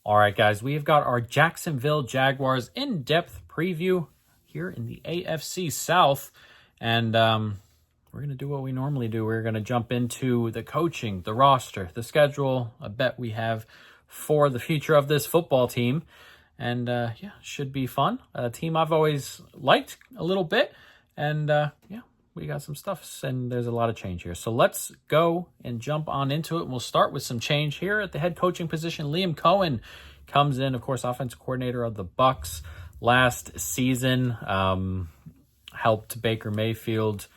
All right, guys, we've got our Jacksonville Jaguars in-depth preview here in the AFC South. And we're going to do what we normally do. We're going to jump into the coaching, the roster, the schedule, a bet we have for the future of this football team. And should be fun. A team I've always liked a little bit. And we got some stuff, and there's a lot of change here. So let's go and jump on into it. And we'll start with some change here at the head coaching position. Liam Cohen comes in, of course, offensive coordinator of the Bucs last season. Helped Baker Mayfield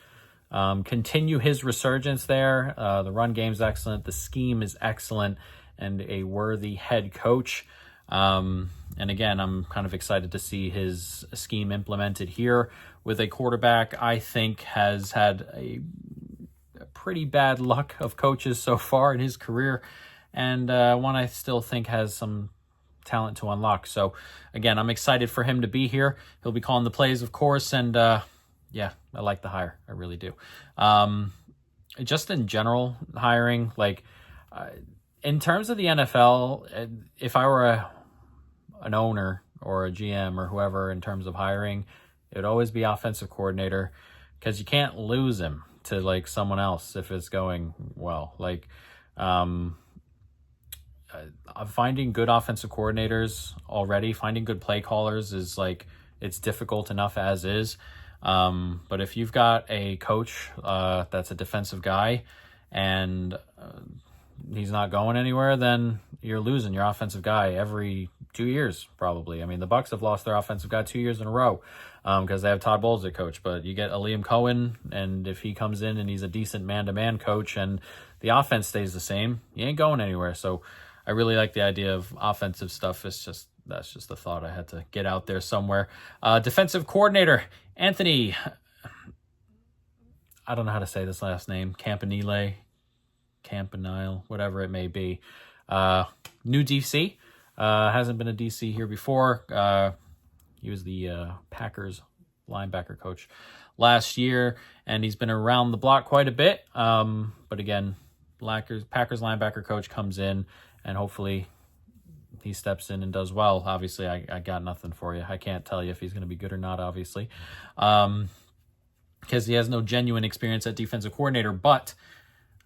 continue his resurgence there. The run game's excellent. The scheme is excellent, and a worthy head coach. And again, I'm kind of excited to see his scheme implemented here with a quarterback I think has had a pretty bad luck of coaches so far in his career, and one I still think has some talent to unlock. So again, I'm excited for him to be here. He'll be calling the plays, of course, and I like the hire. I really do. Just in general, hiring, in terms of the NFL, if I were an owner or a GM or whoever in terms of hiring, it would always be offensive coordinator, because you can't lose him to someone else if it's going well. Finding good offensive coordinators already, finding good play callers is it's difficult enough as is. But if you've got a coach that's a defensive guy and he's not going anywhere, then you're losing your offensive guy every 2 years, probably. I mean, the Bucs have lost their offensive guy 2 years in a row because they have Todd Bowles as coach. But you get a Liam Cohen, and if he comes in and he's a decent man-to-man coach and the offense stays the same, you ain't going anywhere. So I really like the idea of offensive stuff. That's just a thought I had to get out there somewhere. Defensive coordinator, Anthony, I don't know how to say this last name, Campanile, whatever it may be. New DC. Hasn't been a DC here before. He was the Packers linebacker coach last year, and he's been around the block quite a bit. But again, Packers linebacker coach comes in, and hopefully he steps in and does well. Obviously, I got nothing for you. I can't tell you if he's going to be good or not, obviously, because he has no genuine experience at defensive coordinator. But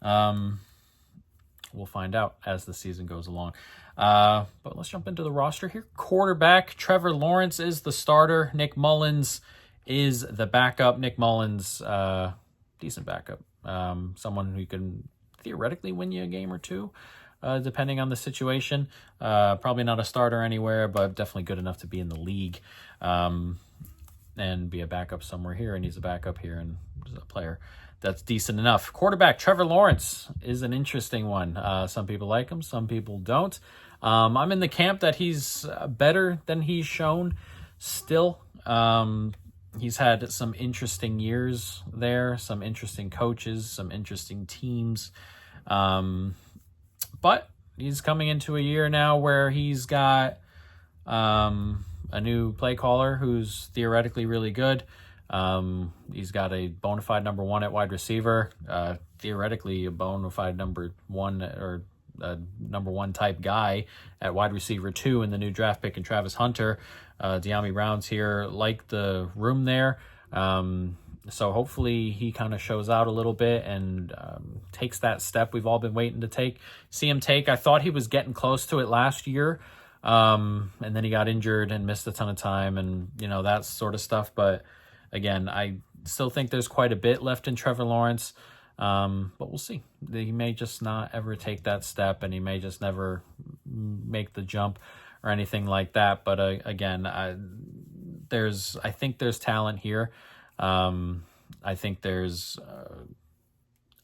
we'll find out as the season goes along. But let's jump into the roster here. Quarterback, Trevor Lawrence is the starter. Nick Mullins is the backup. Nick Mullins, decent backup. Someone who can theoretically win you a game or two, depending on the situation. Probably not a starter anywhere, but definitely good enough to be in the league and be a backup somewhere here. And he's a backup here and a player that's decent enough. Quarterback, Trevor Lawrence is an interesting one. Some people like him, some people don't. I'm in the camp that he's better than he's shown still. He's had some interesting years there, some interesting coaches, some interesting teams. But he's coming into a year now where he's got a new play caller who's theoretically really good. He's got a bona fide number one at wide receiver, theoretically a bona fide number one or a number one type guy at wide receiver 2 in the new draft pick in Travis Hunter. De'Ami Brown's here, like the room there. So hopefully he kind of shows out a little bit and takes that step we've all been waiting to see him take. I thought he was getting close to it last year. And then he got injured and missed a ton of time and, that sort of stuff. But again, I still think there's quite a bit left in Trevor Lawrence, but we'll see. He may just not ever take that step, and he may just never make the jump or anything like that. But again, I think there's talent here. I think there's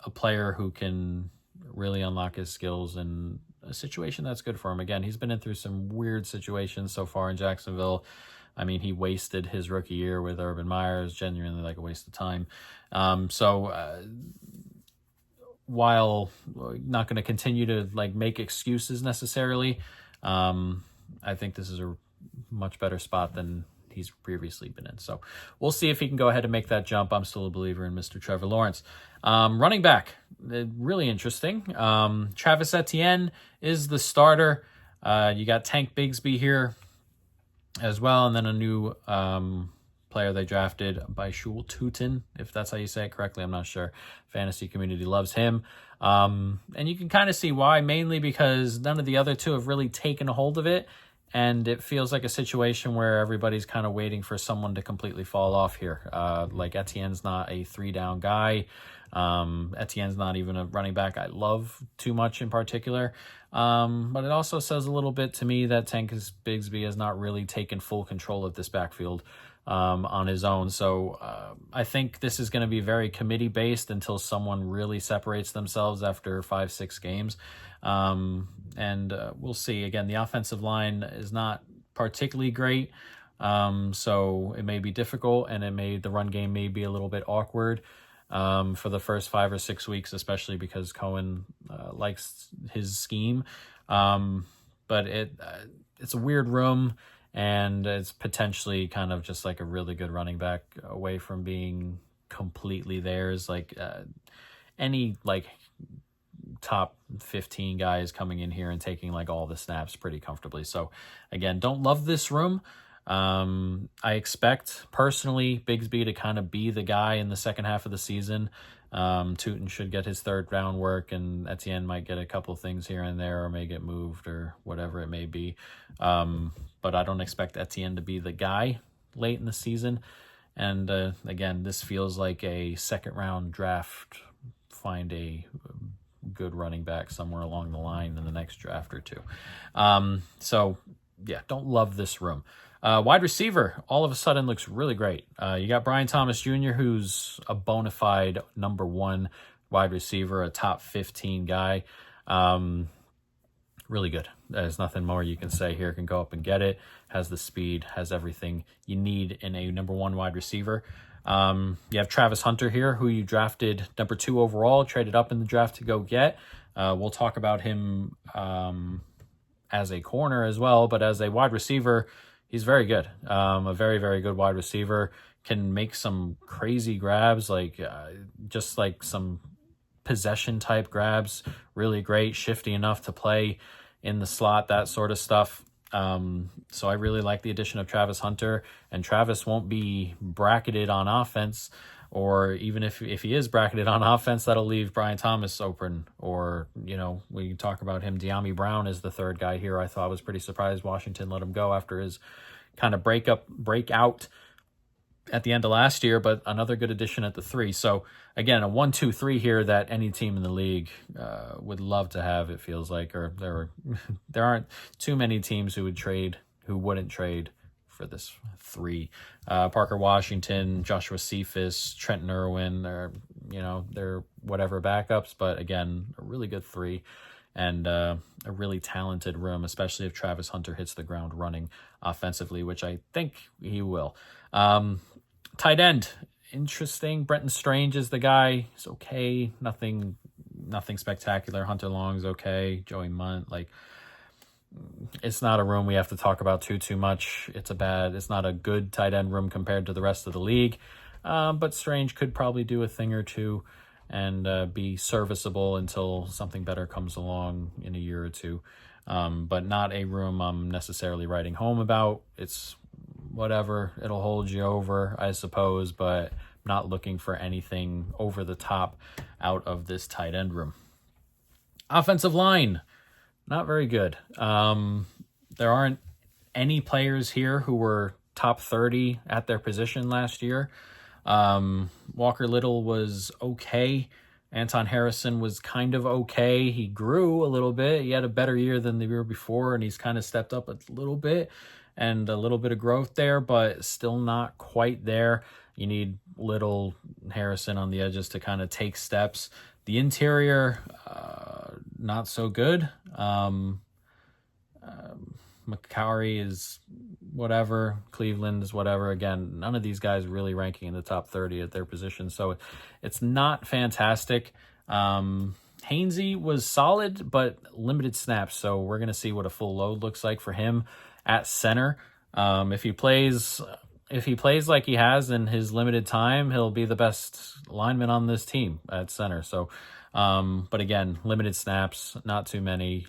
a player who can really unlock his skills in a situation that's good for him. Again, he's been in through some weird situations so far in Jacksonville. I mean, he wasted his rookie year with Urban Meyer. It was genuinely like a waste of time. While not going to continue to make excuses necessarily, I think this is a much better spot than he's previously been in. So we'll see if he can go ahead and make that jump. I'm still a believer in Mr. Trevor Lawrence. Running back, really interesting. Travis Etienne is the starter. You got Tank Bigsby here as well, and then a new player they drafted by Shul Tutin, if that's how you say it correctly. I'm not sure. Fantasy community loves him. And you can kind of see why, mainly because none of the other two have really taken a hold of it. And it feels like a situation where everybody's kind of waiting for someone to completely fall off here. Like Etienne's not a 3-down guy. Etienne's not even a running back I love too much in particular. But it also says a little bit to me that Tank Bigsby has not really taken full control of this backfield on his own. So I think this is going to be very committee based until someone really separates themselves after 5-6 games. And we'll see. Again, the offensive line is not particularly great. So it may be difficult, and the run game may be a little bit awkward for the first 5 or 6 weeks, especially because Cohen likes his scheme. But it's a weird room, and it's potentially kind of just like a really good running back away from being completely theirs. Like any like top 15 guys coming in here and taking like all the snaps pretty comfortably. So again, don't love this room. I expect personally Bigsby to kind of be the guy in the second half of the season. Tutin should get his 3rd round work, and Etienne might get a couple things here and there, or may get moved or whatever it may be. But I don't expect Etienne to be the guy late in the season. And again, this feels like a 2nd round draft. Find a good running back somewhere along the line in the next draft or two. So yeah, don't love this room. Wide receiver, all of a sudden looks really great. You got Brian Thomas Jr., who's a bona fide number 1 wide receiver, a top 15 guy. Really good. There's nothing more you can say here. Can go up and get it. Has the speed, has everything you need in a number 1 wide receiver. You have Travis Hunter here, who you drafted number 2 overall, traded up in the draft to go get. We'll talk about him as a corner as well, but as a wide receiver, he's very good. A very, very good wide receiver. Can make some crazy grabs, like just like some possession type grabs. Really great, shifty enough to play in the slot, that sort of stuff. So I really like the addition of Travis Hunter, and Travis won't be bracketed on offense, or even if he is bracketed on offense, that'll leave Brian Thomas open. Or, we can talk about him. De'Ami Brown is the 3rd guy here. I thought I was pretty surprised Washington let him go after his kind of breakout at the end of last year, but another good addition at the 3. So again, a 1-2-3 here that any team in the league would love to have, it feels like, or there aren't too many teams who wouldn't trade for this 3. Parker Washington, Joshua Cephas, Trenton Irwin, they're whatever backups, but again, a really good 3. And a really talented room, especially if Travis Hunter hits the ground running offensively, which I think he will. Tight end, interesting. Brenton Strange is the guy. He's okay. Nothing spectacular. Hunter Long's okay. Joey Munt, it's not a room we have to talk about too much. It's not a good tight end room compared to the rest of the league. But Strange could probably do a thing or two and be serviceable until something better comes along in a year or two. But not a room I'm necessarily writing home about. It's whatever. It'll hold you over, I suppose, but not looking for anything over the top out of this tight end room. Offensive line, not very good. There aren't any players here who were top 30 at their position last year. Walker Little was okay. Anton Harrison was kind of okay. He grew a little bit. He had a better year than the year before, and he's kind of stepped up a little bit, and a little bit of growth there, but still not quite there. You need Little, Harrison on the edges to kind of take steps. The interior, not so good. McCarry is whatever. Cleveland is whatever. Again, none of these guys really ranking in the top 30 at their position, so it's not fantastic. Hainsey was solid, but limited snaps, so we're going to see what a full load looks like for him at center. If he plays like he has in his limited time, he'll be the best lineman on this team at center. So, but again, limited snaps, not too many.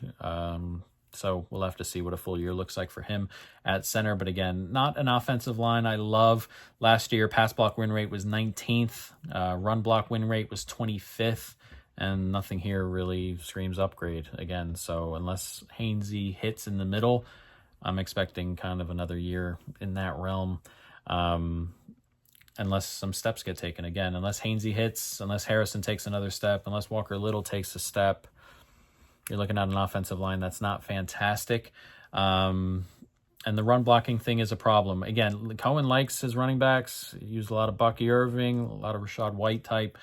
So we'll have to see what a full year looks like for him at center. But again, not an offensive line I love. Last year, pass block win rate was 19th. Run block win rate was 25th. And nothing here really screams upgrade again. So unless Hainsey hits in the middle, I'm expecting kind of another year in that realm. Unless some steps get taken again. Unless Hainsey hits, unless Harrison takes another step, unless Walker Little takes a step, you're looking at an offensive line that's not fantastic. And the run blocking thing is a problem. Again, Cohen likes his running backs. He used a lot of Bucky Irving, a lot of Rashad White type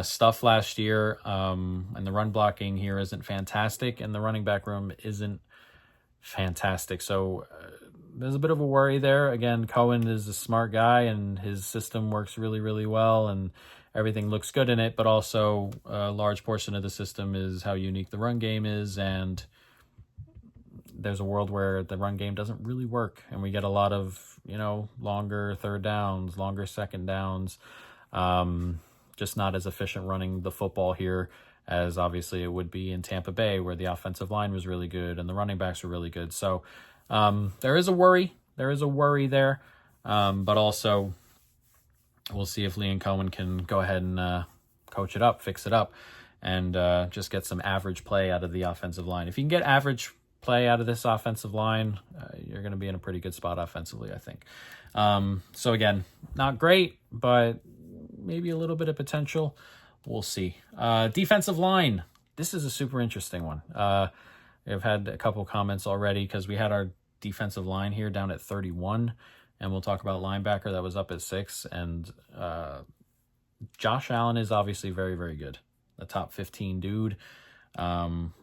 stuff last year. And the run blocking here isn't fantastic, and the running back room isn't fantastic. So there's a bit of a worry there. Again, Cohen is a smart guy, and his system works really, really well, and everything looks good in it, but also a large portion of the system is how unique the run game is, and there's a world where the run game doesn't really work, and we get a lot of, longer third downs, longer second downs, just not as efficient running the football here as obviously it would be in Tampa Bay, where the offensive line was really good and the running backs were really good. So there is a worry. There is a worry there, but also we'll see if Liam Cohen can go ahead and coach it up, fix it up, and just get some average play out of the offensive line. If you can get average play out of this offensive line, you're going to be in a pretty good spot offensively, I think. So again, not great, but maybe a little bit of potential. We'll see. Defensive line. This is a super interesting one. I've had a couple comments already because we had our defensive line here down at 31. And we'll talk about linebacker that was up at 6. And Josh Allen is obviously very, very good. A top 15 dude.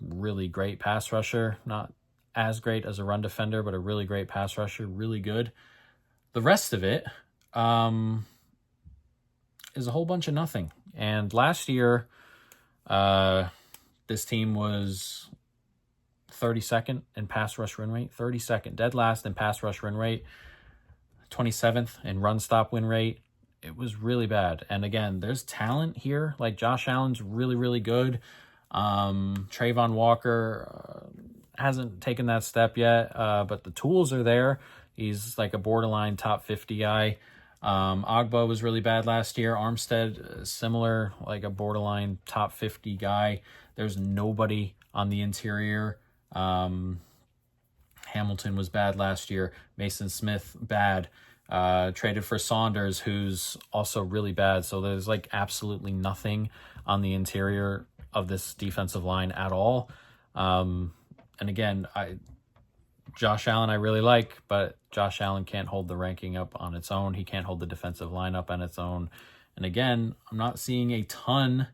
Really great pass rusher. Not as great as a run defender, but a really great pass rusher. Really good. The rest of it is a whole bunch of nothing. And last year, this team was 32nd in pass rush win rate. 32nd. Dead last in pass rush win rate. 27th in run stop win rate. It was really bad. And again, there's talent here. Like Josh Allen's really, really good. Trayvon Walker hasn't taken that step yet, but the tools are there. He's like a borderline top 50 guy. Agbo was really bad last year. Armstead, similar, like a borderline top 50 guy. There's nobody on the interior. Hamilton was bad last year. Mason Smith, bad. Traded for Saunders, who's also really bad. So there's like absolutely nothing on the interior of this defensive line at all. And again, Josh Allen I really like, but Josh Allen can't hold the ranking up on its own. He can't hold the defensive line up on its own. And again, I'm not seeing a ton.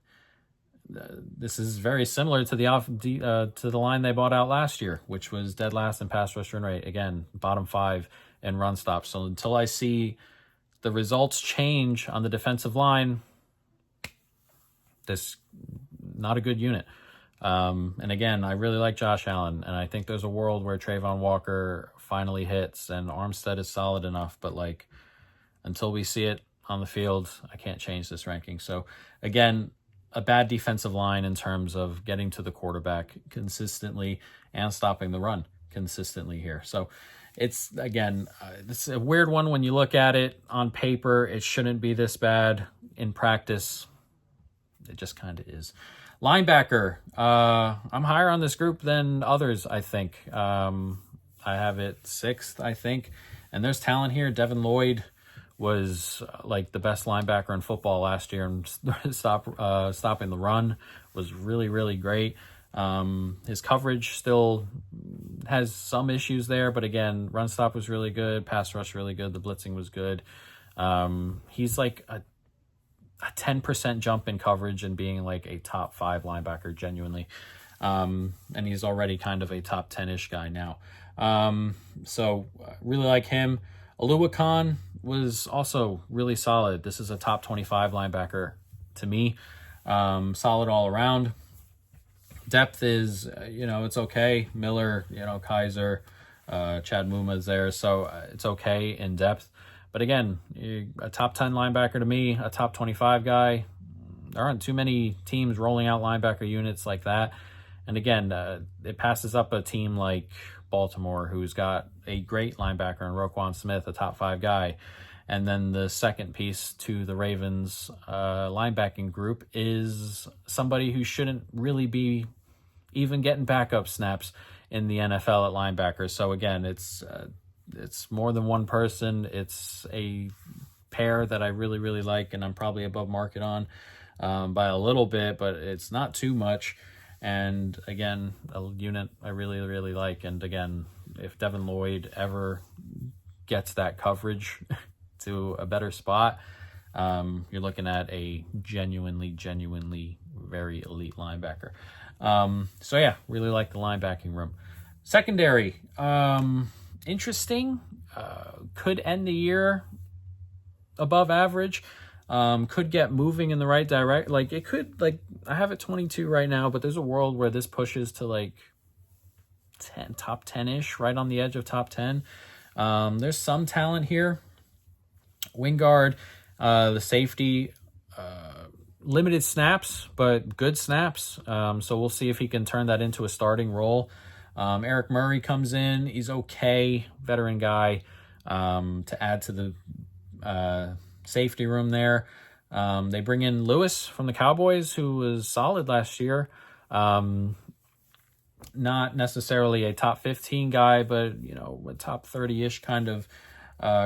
This is very similar to the line they bought out last year, which was dead last in pass rush run rate. Again, bottom 5 in run stops. So until I see the results change on the defensive line, this not a good unit. And again, I really like Josh Allen, and I think there's a world where Trayvon Walker finally hits and Armstead is solid enough, but like until we see it on the field, I can't change this ranking. So again, a bad defensive line in terms of getting to the quarterback consistently and stopping the run consistently here. So it's, again, it's a weird one when you look at it on paper. It shouldn't be this bad. In practice, it just kind of is. Linebacker, I'm higher on this group than others, I think. I have it 6th, I think. And there's talent here. Devin Lloyd was like the best linebacker in football last year, and stopping the run was really, really great. His coverage still has some issues there, but again, run stop was really good, pass rush really good, the blitzing was good. He's like a 10% jump in coverage and being like a top 5 linebacker genuinely. And he's already kind of a top 10-ish guy now. So really like him. Oluwakan was also really solid. This is a top 25 linebacker to me. Solid all around. Depth is, it's okay. Miller, Kaiser, Chad Muma's there. So it's okay in depth. But again, a top 10 linebacker to me, a top 25 guy. There aren't too many teams rolling out linebacker units like that. And again, it passes up a team like Baltimore, who's got a great linebacker in Roquan Smith, a top 5 guy. And then the second piece to the Ravens linebacking group is somebody who shouldn't really be even getting backup snaps in the NFL at linebacker. So again, it's more than one person. It's a pair that I really, really like, and I'm probably above market on by a little bit, but it's not too much. And again, a unit I really, really like. And again, if Devin Lloyd ever gets that coverage to a better spot, you're looking at a genuinely very elite linebacker. So yeah, really like the linebacking room. Secondary, interesting. Could end the year above average. Could get moving in the right direction. Like it could, like I have it 22 right now, but there's a world where this pushes to like 10, top 10-ish, right on the edge of top 10. There's some talent here. Wingard, the safety, limited snaps, but good snaps. So we'll see if he can turn that into a starting role. Eric Murray comes in. He's okay, veteran guy, to add to the safety room there. They bring in Lewis from the Cowboys, who was solid last year. Not necessarily a top 15 guy, but a top 30-ish kind of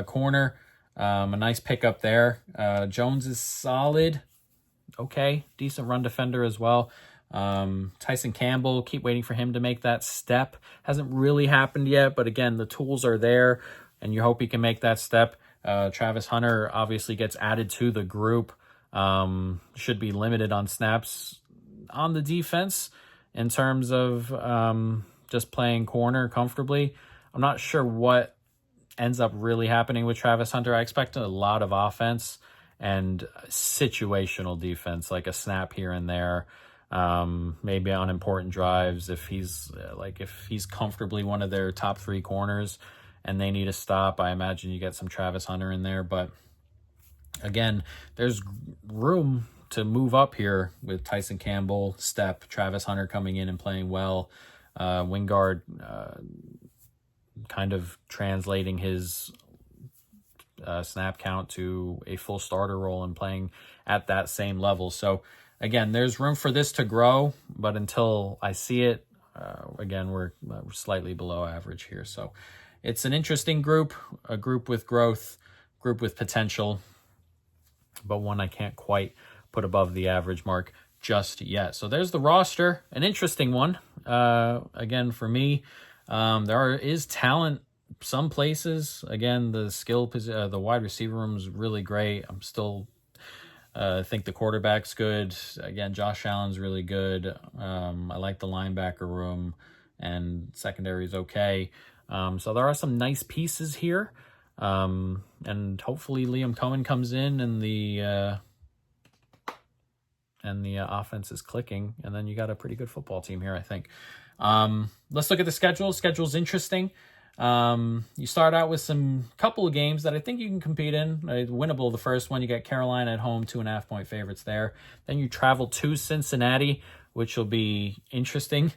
corner. A nice pickup there. Jones is solid. Okay, decent run defender as well. Tyson Campbell, keep waiting for him to make that step. Hasn't really happened yet, but again, the tools are there, and you hope he can make that step. Travis Hunter obviously gets added to the group. Should be limited on snaps on the defense in terms of just playing corner comfortably. I'm not sure what ends up really happening with Travis Hunter. I expect a lot of offense and situational defense, like a snap here and there, maybe on important drives. If he's comfortably one of their top 3 corners and they need a stop, I imagine you get some Travis Hunter in there. But again, there's room to move up here with Tyson Campbell, step, Travis Hunter coming in and playing well. Wingard kind of translating his snap count to a full starter role and playing at that same level. So again, there's room for this to grow, but until I see it, again, we're slightly below average here. So it's an interesting group, a group with growth, group with potential, but one I can't quite put above the average mark just yet. So there's the roster, an interesting one. Again, for me, there is talent some places. Again, the wide receiver room is really great. I'm still think the quarterback's good. Again, Josh Allen's really good. I like the linebacker room, and secondary is okay. So there are some nice pieces here. And hopefully Liam Cohen comes in and the offense is clicking, and then you got a pretty good football team here, I think. Let's look at the schedule. Schedule's interesting. You start out with some couple of games that I think you can compete in. Winnable, the first one. You got Carolina at home, 2.5-point favorites there. Then you travel to Cincinnati, which will be interesting.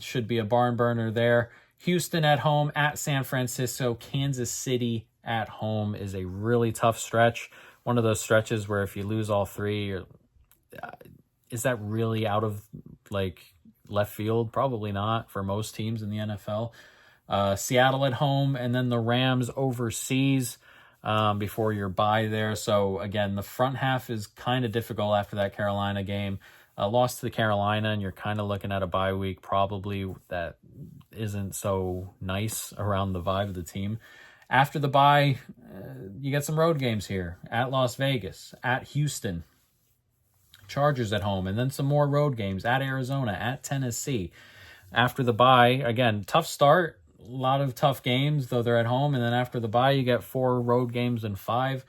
Should be a barn burner there. Houston at home, at San Francisco. Kansas City at home is a really tough stretch. One of those stretches where if you lose all 3, is that really out of left field? Probably not for most teams in the NFL. Seattle at home, and then the Rams overseas before your bye there. So again, the front half is kind of difficult after that Carolina game. Lost to the Carolina, and you're kind of looking at a bye week probably that isn't so nice around the vibe of the team. After the bye, you get some road games here at Las Vegas, at Houston, Chargers at home, and then some more road games at Arizona, at Tennessee. After the bye, again, tough start, a lot of tough games, though they're at home, and then after the bye, you get 4 road games and 5.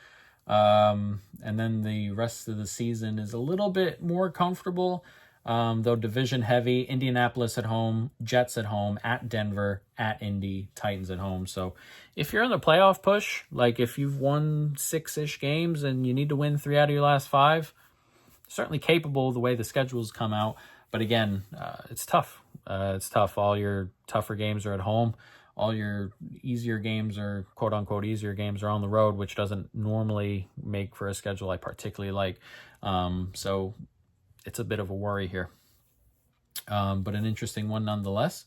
And then the rest of the season is a little bit more comfortable, though division heavy. Indianapolis at home, Jets at home, at Denver, at Indy, Titans at home. So if you're in the playoff push, like if you've won 6-ish games and you need to win 3 out of your last 5, certainly capable the way the schedules come out. But again, it's tough. It's tough. All your tougher games are at home. All your easier games, or quote unquote easier games, are on the road, which doesn't normally make for a schedule I particularly like. So it's a bit of a worry here. But an interesting one nonetheless.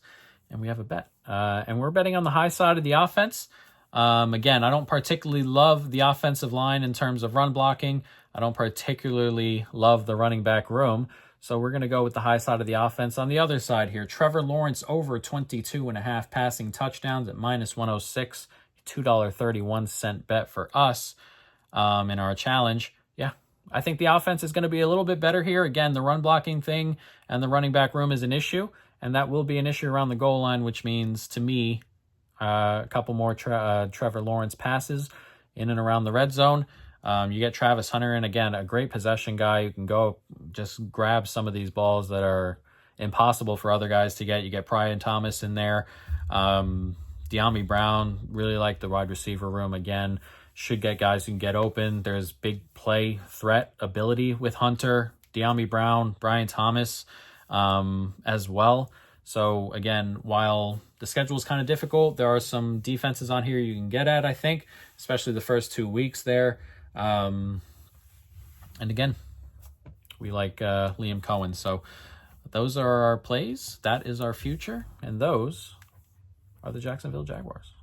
And we have a bet. And we're betting on the high side of the offense. Again, I don't particularly love the offensive line in terms of run blocking. I don't particularly love the running back room. So we're going to go with the high side of the offense. On the other side here, Trevor Lawrence over 22.5 passing touchdowns at -106, $2.31 bet for us in our challenge. Yeah, I think the offense is going to be a little bit better here. Again, the run blocking thing and the running back room is an issue, and that will be an issue around the goal line, which means to me a couple more Trevor Lawrence passes in and around the red zone. You get Travis Hunter in, again, a great possession guy who can go just grab some of these balls that are impossible for other guys to get. You get Brian Thomas in there. De'Ami Brown, really like the wide receiver room again. Should get guys who can get open. There's big play threat ability with Hunter, De'Ami Brown, Brian Thomas as well. So again, while the schedule is kind of difficult, there are some defenses on here you can get at, I think, especially the first 2 weeks there. And again, we like Liam Cohen. So those are our plays. That is our future. And those are the Jacksonville Jaguars.